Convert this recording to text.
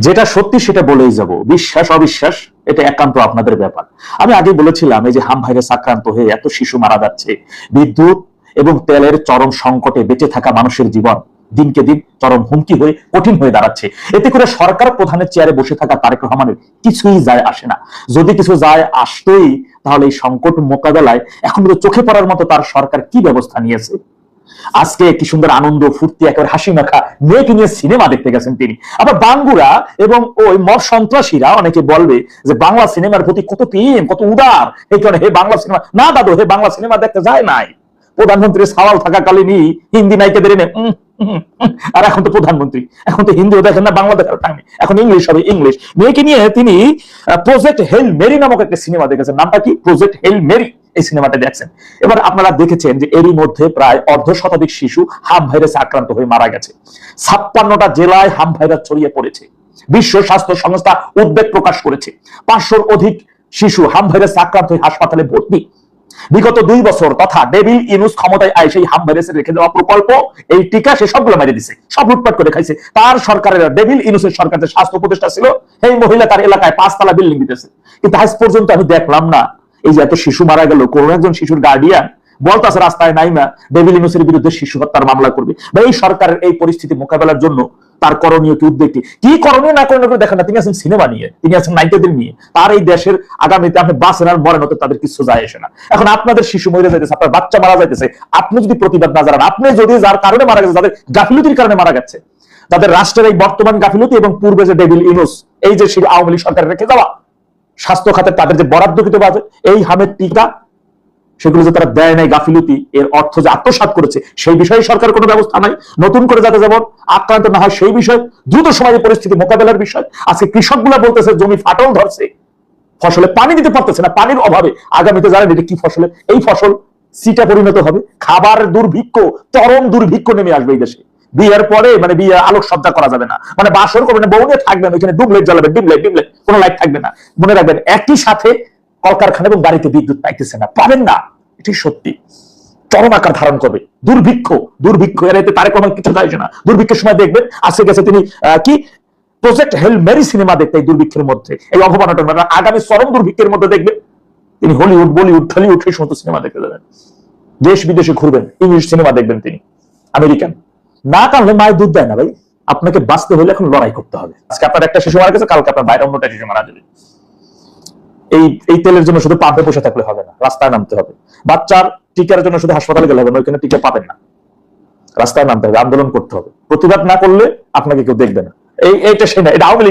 যেটা সত্যি সেটা বলেই যাব, বিশ্বাস অবিশ্বাস এটা একান্ত আপনাদের ব্যাপার। আমি আগে বলেছিলাম এই যে হাম ভাইরাস আক্রান্ত হয়ে এত শিশু মারা যাচ্ছে, বিদ্যুৎ এবং তেলের চরম সংকটে বেঁচে থাকা মানুষের জীবন দিনকে দিন চরম হুমকি হয়ে কঠিন হয়ে দাঁড়াচ্ছে। এতে করে সরকার প্রধানের চেয়ারে বসে থাকা তারেক রহমানের কিছুই যায় আসে না। যদি কিছু যায় আসতোই তাহলে এই সংকট মোকাবেলায় এখন তো চোখে পড়ার মতো তার সরকার কি ব্যবস্থা নিয়েছে। আজকে কি সুন্দর আনন্দ ফুর্তি একেবারে হাসি মাখা মেয়েকে নিয়ে সিনেমা দেখতে গেছেন তিনি। আবার বাঙ্গুরা এবং ওই মদ সন্ত্রাসীরা অনেকে বলবে যে বাংলা সিনেমার প্রতি কত প্রেম, কত উদার, এই কারণে হে বাংলা সিনেমা। না দাদু, হে বাংলা সিনেমা দেখতে যায় নাই। প্রধানমন্ত্রী সাওয়াল থাকাকালীনই হিন্দি নায়িকাদের এনে আর এখন তো প্রধানমন্ত্রী, এখন তো হিন্দিও দেখেন না, বাংলা দেখার টাইমে এখন ইংলিশ হবে, ইংলিশ। মেয়েকে নিয়ে তিনি প্রজেক্ট হেল মেরি নামক একটা সিনেমা দেখেছেন। নামটা কি? প্রজেক্ট হেল মেরি। এই সিনেমাটা দেখছেন। এবার আপনারা দেখেছেন যে এরই মধ্যে প্রায় অর্ধশতাধিক শিশু হাম ভাইরাসে আক্রান্ত হয়ে মারা গেছে। 56টা জেলায় হাম ভাইরাস ছড়িয়ে পড়েছে। বিশ্ব স্বাস্থ্য সংস্থা উদ্বেগ প্রকাশ করেছে। 500-র অধিক শিশু হাম ভাইরাসে আক্রান্ত হয়ে হাসপাতালে ভর্তি। বিগত 2 বছর তথা ডেভিল ইনুস ক্ষমতায় আয় সেই হাম ভাইরাসের রেখে দেওয়া প্রকল্প, এই টিকা সে সবগুলো মেরে দিছে, সব লুটপাট করে খাইছে। তার সরকারের, ডেভিল ইনুসের সরকার যে স্বাস্থ্য উপদেষ্টা ছিল, এই মহিলা তার এলাকায় 5 তলা বিল্ডিং দিতেছে। কিন্তু আজ পর্যন্ত আমি দেখলাম না এই যে এত শিশু মারা গেল, কোন একজন শিশুর গার্ডিয়ান বলতাছে রাস্তায় নাইমা ডেভিল ইনুসের বিরুদ্ধে শিশু হত্যার মামলা করবে। বা এই সরকারের এই পরিস্থিতি মোকাবেলার জন্য তার করণীয় কি, উদ্যোগ কি করণীয় না করণীয় দেখেন না। তিনি আছেন সিনেমা নিয়ে, তিনি আছেন নায়িকাদের নিয়ে। তার এই দেশের আগামীতে আপনি বাঁচেন আর মরেন, হতে তাদের কিছু যায় আসে না। এখন আপনাদের শিশু মরে যাইতেছে, আপনার বাচ্চা মারা যাইতেছে, আপনি যদি প্রতিবাদ না জানান, আপনি যদি যার কারণে মারা গেছে, যাদের গাফিলতির কারণে মারা গেছে, যাদের রাষ্ট্রের এই বর্তমান গাফিলতি এবং পূর্বে যে ডেভিল ইনুস, এই যে আওয়ামী লীগ সরকার রেখে যাওয়া স্বাস্থ্য খাতে তাদের যে বরাদ্দকৃত বাজেট, এই হামের টিকা সেগুলো যে তারা দেয় নাই, গাফিলতি, এর অর্থ যে আত্মসাৎ করেছে, সেই বিষয়ে সরকার কোনো ব্যবস্থা নাই। নতুন করে যাতে যেমন আক্রান্ত না হয় সেই বিষয়, দ্রুত সময়ে পরিস্থিতি মোকাবেলার বিষয়। আজকে কৃষকগুলা বলতেছে জমি ফাটল ধরছে, ফসলে পানি দিতে পারতেছে না, পানির অভাবে। আগামীতে জানেন এটা কি ফসলে, এই ফসল সিটা পরিণত হবে। খাবার দুর্ভিক্ষ, চরম দুর্ভিক্ষ নেমে আসবে এই দেশে। বিয়ের পরে মানে বিয়ে আলোক সজ্জা করা যাবে না, মানে বাসর করবেন, বউ নিয়ে থাকবেন, ওইখানে ডুবলাইট জ্বালাবে, ডিমলাইট কোনো লাইট থাকবে না। মনে রাখবেন একই সাথে কলকারখানা এবং গাড়িতে বিদ্যুৎ পাইতেছে না, পাবেন না, এটি সত্যি। চরম আকার ধারণ করবে দুর্ভিক্ষ। দুর্ভিক্ষ এর এতে তারেক রহমান কিছু চাইছে না। দুর্ভিক্ষের সময় দেখবেন আজকে গেছে তিনি কি প্রজেক্ট হেল মেরি সিনেমা দেখতে, এই দুর্ভিক্ষের মধ্যে, এই অবমাননার মধ্যে। আগামী চরম দুর্ভিক্ষের মধ্যে দেখবেন তিনি হলিউড, বলিউড, টলিউড এই সমস্ত সিনেমা দেখতে যাবেন, দেশ বিদেশে ঘুরবেন, ইংলিশ সিনেমা দেখবেন তিনি, আমেরিকান। না কারণে মায়ের দুধ দেয় না ভাই। আপনাকে বাঁচতে হলে এখন লড়াই করতে হবে। আজকে আপনার একটা শিশু মারা গেছে, কালকে আপনার বাইরে অন্যটা শিশু মারা যাবে। এই তেলের জন্য শুধু পাম্পে বসে থাকলে হবে না, রাস্তায় নামতে হবে। বাচ্চার টিকার জন্য শুধু হাসপাতালে গেলে হবে না, ওইখানে টিকা পাবেন না, রাস্তায় নামতে হবে, আন্দোলন করতে হবে। প্রতিবাদ না করলে আপনাকে কেউ দেখবে না। এইটা সেই না, এটা আওয়ামী লীগের